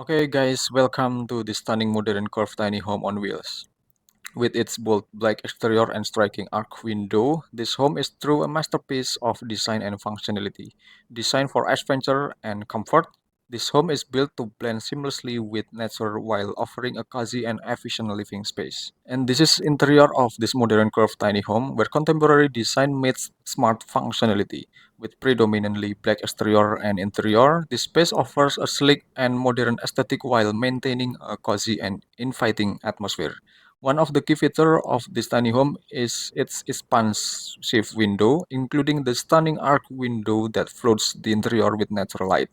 Okay, guys, welcome to the stunning modern curved tiny home on wheels. With its bold black exterior and striking arc window, this home is true a masterpiece of design and functionality. Designed for adventure and comfort, this home is built to blend seamlessly with nature while offering a cozy and efficient living space. And this is interior of this modern curved tiny home where contemporary design meets smart functionality. With predominantly black exterior and interior, this space offers a sleek and modern aesthetic while maintaining a cozy and inviting atmosphere. One of the key features of this tiny home is its expansive window, including the stunning arc window that floods the interior with natural light.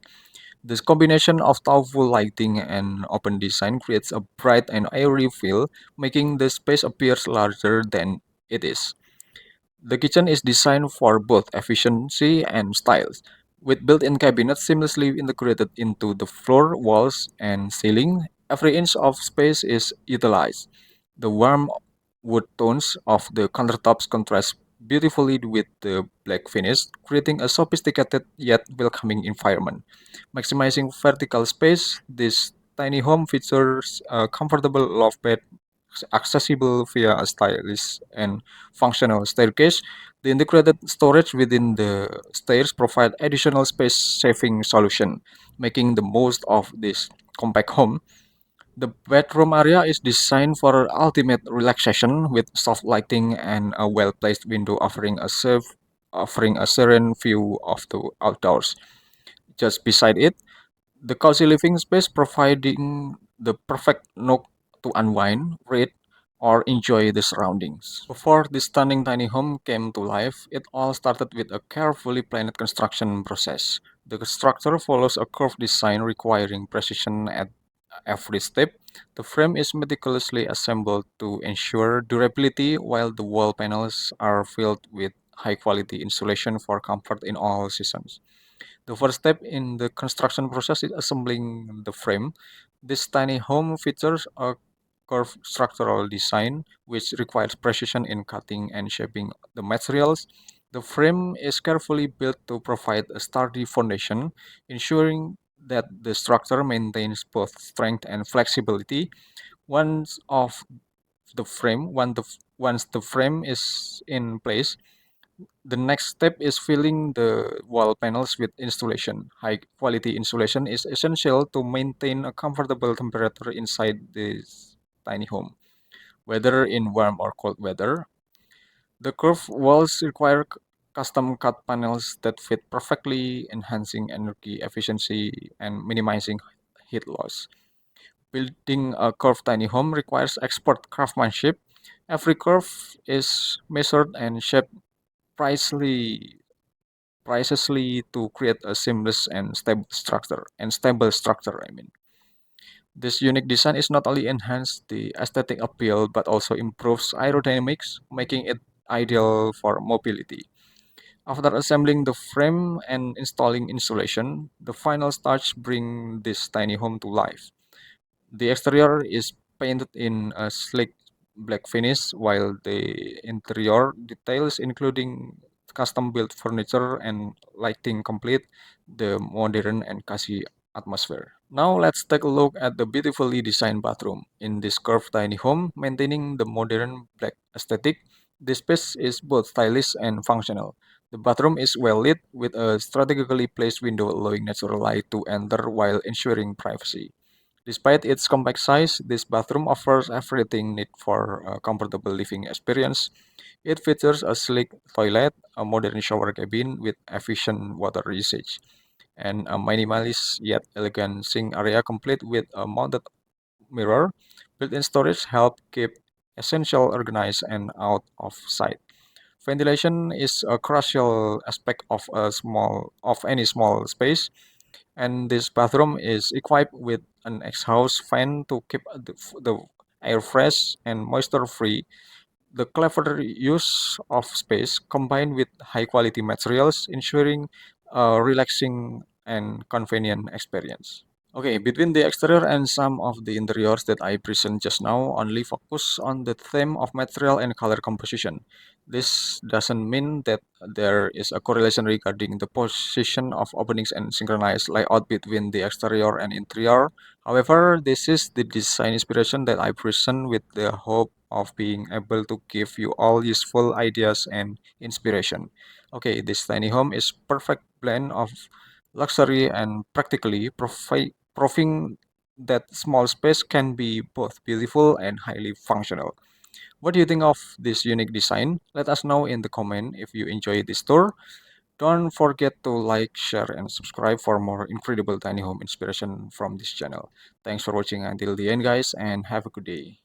This combination of thoughtful lighting and open design creates a bright and airy feel, making the space appear larger than it is. The kitchen is designed for both efficiency and style, with built-in cabinets seamlessly integrated into the floor, walls, and ceiling. Every inch of space is utilized. The warm wood tones of the countertops contrast beautifully with the black finish, creating a sophisticated yet welcoming environment. Maximizing vertical space, this tiny home features a comfortable loft bed accessible via a stylish and functional staircase. The integrated storage within the stairs provide additional space-saving solution, making the most of this compact home. The bedroom area is designed for ultimate relaxation with soft lighting and a well-placed window offering a serene view of the outdoors. Just beside it, the cozy living space providing the perfect nook to unwind, read, or enjoy the surroundings. Before this stunning tiny home came to life, it all started with a carefully planned construction process. The structure follows a curved design requiring precision at every step. The frame is meticulously assembled to ensure durability, while the wall panels are filled with high quality insulation for comfort in all seasons. The first step in the construction process is assembling the frame. This tiny home features a curved structural design, which requires precision in cutting and shaping the materials. The frame is carefully built to provide a sturdy foundation, ensuring that the structure maintains both strength and flexibility. Once of the frame, once the frame is in place, the next step is filling the wall panels with insulation. High quality insulation is essential to maintain a comfortable temperature inside this tiny home, whether in warm or cold weather. The curved walls require custom cut panels that fit perfectly, enhancing energy efficiency and minimizing heat loss. Building a curved tiny home requires expert craftsmanship. Every curve is measured and shaped precisely to create a seamless and stable structure. This unique design is not only enhance the aesthetic appeal but also improves aerodynamics, making it ideal for mobility. After assembling the frame and installing insulation, the final touch bring this tiny home to life. The exterior is painted in a sleek black finish, while the interior details, including custom-built furniture and lighting, complete the modern and cozy atmosphere. Now let's take a look at the beautifully designed bathroom. In this curved tiny home, maintaining the modern black aesthetic, this space is both stylish and functional. The bathroom is well lit with a strategically placed window allowing natural light to enter while ensuring privacy. Despite its compact size, this bathroom offers everything needed for a comfortable living experience. It features a sleek toilet, a modern shower cabin with efficient water usage, and a minimalist yet elegant sink area complete with a mounted mirror. Built-in storage help keep essential organized and out of sight. Ventilation is a crucial aspect of any small space, and this bathroom is equipped with an exhaust fan to keep the air fresh and moisture free. The clever use of space combined with high quality materials ensuring a relaxing and convenient experience. Okay, between the exterior and some of the interiors that I present just now only focus on the theme of material and color composition. This doesn't mean that there is a correlation regarding the position of openings and synchronized layout between the exterior and interior. However, this is the design inspiration that I present with the hope of being able to give you all useful ideas and inspiration. Okay, this tiny home is perfect blend of luxury and practically proving that small space can be both beautiful and highly functional. What do you think of this unique design? Let us know in the comment if you enjoy this tour. Don't forget to like, share, and subscribe for more incredible tiny home inspiration from this channel. Thanks for watching until the end, guys, and have a good day.